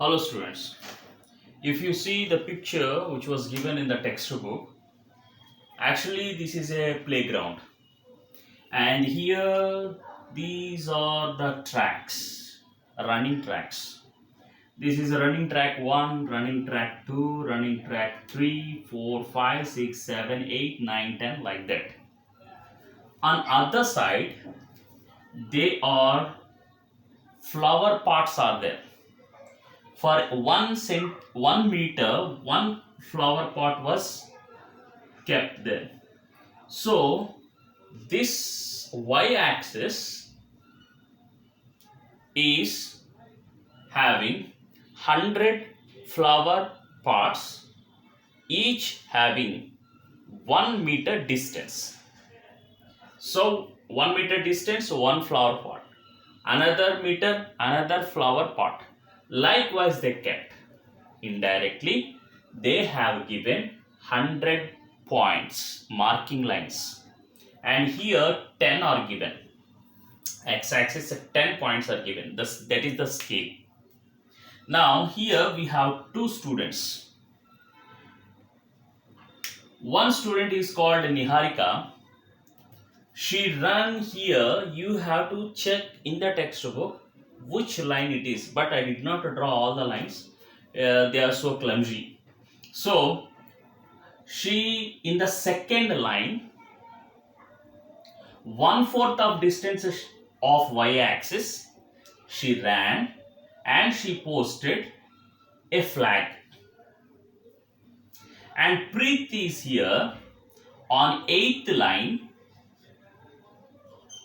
Hello students, if you see the picture which was given in the textbook, actually this is a playground and here these are the tracks, running tracks. This is a running track 1, running track 2, running track 3, 4, 5, 6, 7, 8, 9, 10 like that. On other side, they are flower pots are there. For 1 meter, one flower pot was kept there. So this y-axis is having 100 flower pots, each having 1 meter distance. So 1 meter distance, one flower pot, another meter, another flower pot. Likewise they kept. Indirectly they have given 100 points, marking lines, and here 10 are given. X-axis 10 points are given. That is the scale. Now here we have two students. One student is called Niharika. She ran here. You have to check in the textbook which line it is, but I did not draw all the lines. They are so clumsy. So she, in the second line, 1/4 of distance of y-axis, she ran and she posted a flag. And Preet is here on 8th line.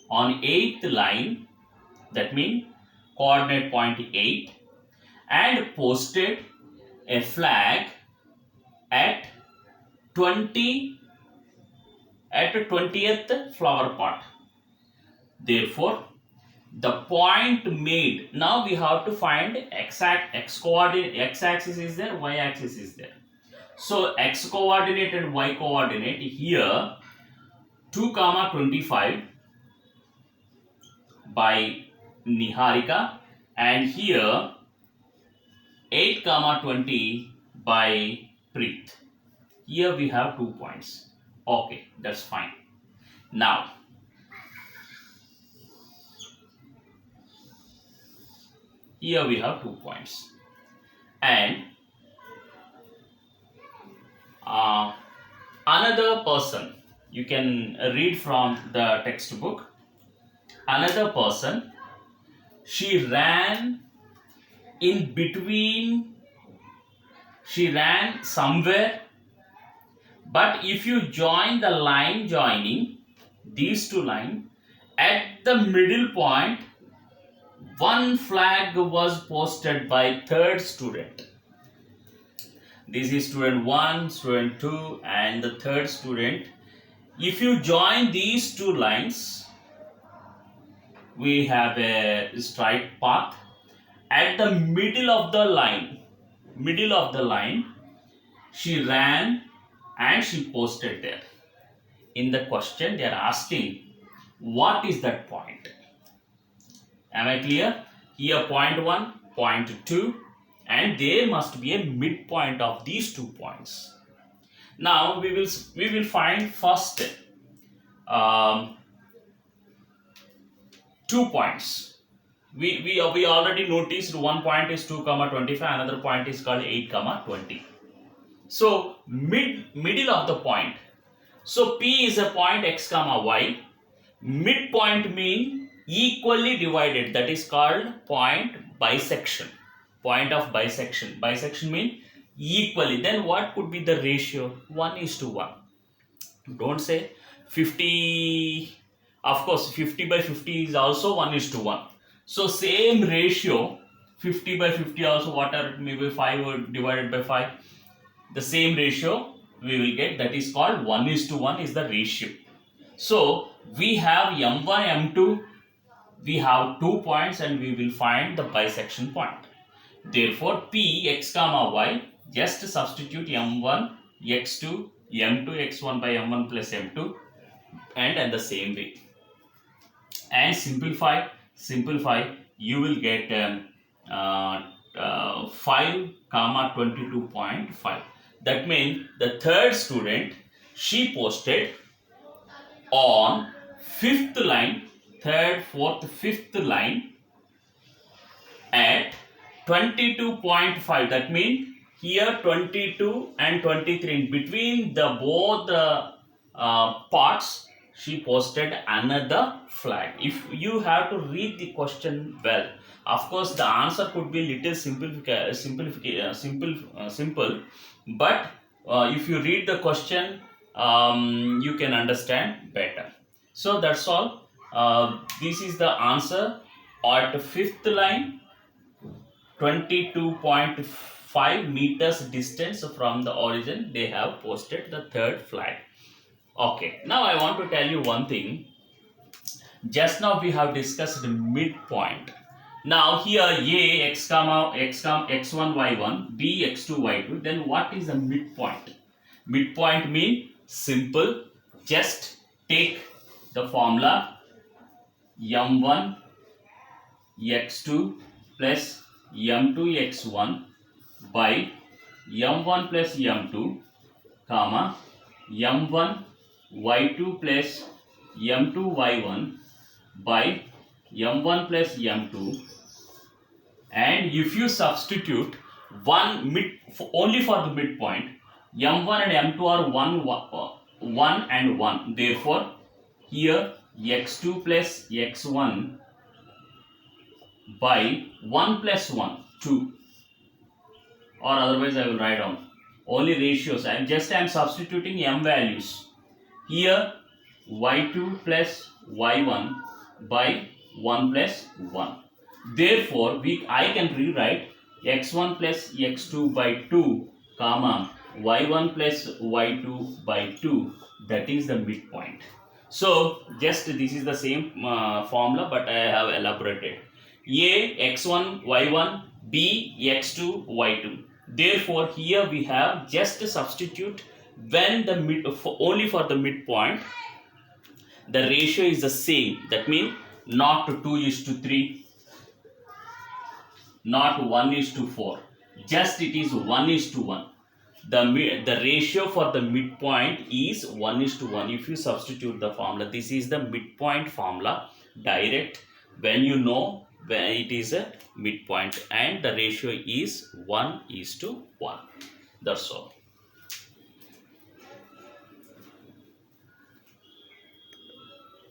On 8th line, that means coordinate point 8, and posted a flag at 20th flower pot. Therefore, the point made, now we have to find exact x coordinate. X axis is there, y axis is there. So x coordinate and y coordinate here 2,25 by Niharika, and here 8,20 by Preet. Here we have 2 points. Okay, that's fine. Now here we have 2 points, and another person, you can read from the textbook. Another person, she ran in between, she ran somewhere, but if you join the line joining these two lines, at the middle point one flag was posted by third student. This is student 1, student 2, and the third student. If you join these two lines, we have a straight path. At the middle of the line, she ran and she posted there. In the question, they are asking, what is that point? Am I clear? Here point 1, point 2, and there must be a midpoint of these 2 points. Now we will find first 2 points. We already noticed one point is 2,25, another point is called 8,20. So middle of the point. So P is a point x comma y. Midpoint mean equally divided. That is called point bisection. Point of bisection. Bisection mean equally. Then what could be the ratio? 1:1. Don't say 50. Of course, 50 by 50 is also 1:1. So same ratio, 50 by 50 also, what are maybe 5 divided by 5. The same ratio we will get, that is called 1:1 is the ratio. So we have m1, m2, we have 2 points, and we will find the bisection point. Therefore, P x comma y, just substitute m1 x2 m2 x1 by m1 plus m2, and the same way, and simplify, you will get 5 comma 22.5. That means the third student, she posted on fifth line, third, fourth, fifth line at 22.5. That means here 22 and 23, in between the both the parts, she posted another flag. If you have to read the question well, of course the answer could be little simple, but if you read the question, you can understand better. So that's all. This is the answer at fifth line, 22.5 meters distance from the origin, they have posted the third flag. Okay, now I want to tell you one thing. Just now we have discussed the midpoint. Now here a x comma x1 y1, b x2 y2, then what is the midpoint? Midpoint mean simple, just take the formula m1 x2 plus m2 x1 by m1 plus m2 comma m1 y2 plus m2 y1 by m1 plus m2, and if you substitute only for the midpoint, m1 and m2 are 1 and 1, therefore here x2 plus x1 by 1 plus 1, 2, or otherwise I will write down only ratios. I am substituting m values. Here y2 plus y1 by 1 plus 1. Therefore I can rewrite x1 plus x2 by 2 comma y1 plus y2 by 2, that is the midpoint. So just this is the same formula, but I have elaborated. A x1 y1, b x2 y2. Therefore here we have just substitute when the only for the midpoint the ratio is the same. That means not 2:3, not 1:4, just it is 1:1. The ratio for the midpoint is 1:1. If you substitute the formula, this is the midpoint formula, direct, when you know when it is a midpoint, and the ratio is 1:1. That's all.